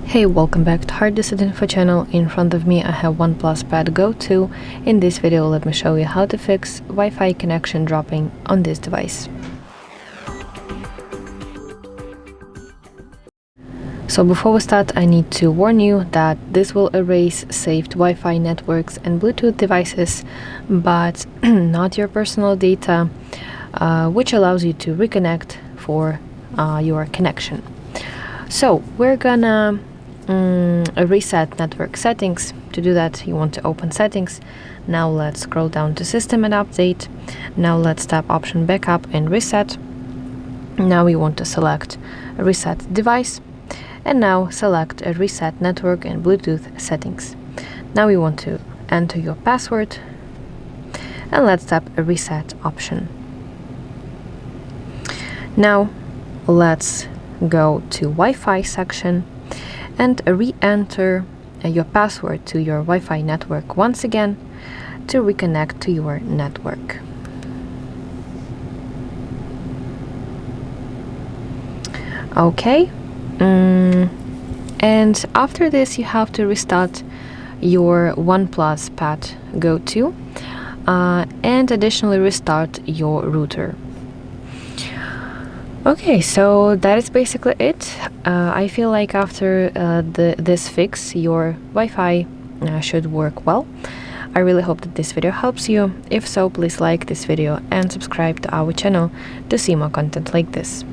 Hey, welcome back to HardReset.Info channel. In front of me I have OnePlus Pad Go 2. In this video let me show you how to fix Wi-Fi connection dropping on this device. So before we start, I need to warn you that this will erase saved Wi-Fi networks and Bluetooth devices, but not your personal data, which allows you to reconnect for your connection. So we're gonna reset network settings. To do that, you want to open settings. Now let's scroll down to system and update. Now let's tap option backup and reset. Now we want to select reset device, and now select a reset network and Bluetooth settings. Now we want to enter your password, and let's tap a reset option. Now let's go to Wi-Fi section and re-enter your password to your Wi-Fi network once again to reconnect to your network. Okay, and after this you have to restart your OnePlus Pad Go 2 and additionally restart your router. Okay, so that is basically it. I feel like after this fix, your Wi-Fi should work well. I really hope that this video helps you. If so, please like this video and subscribe to our channel to see more content like this.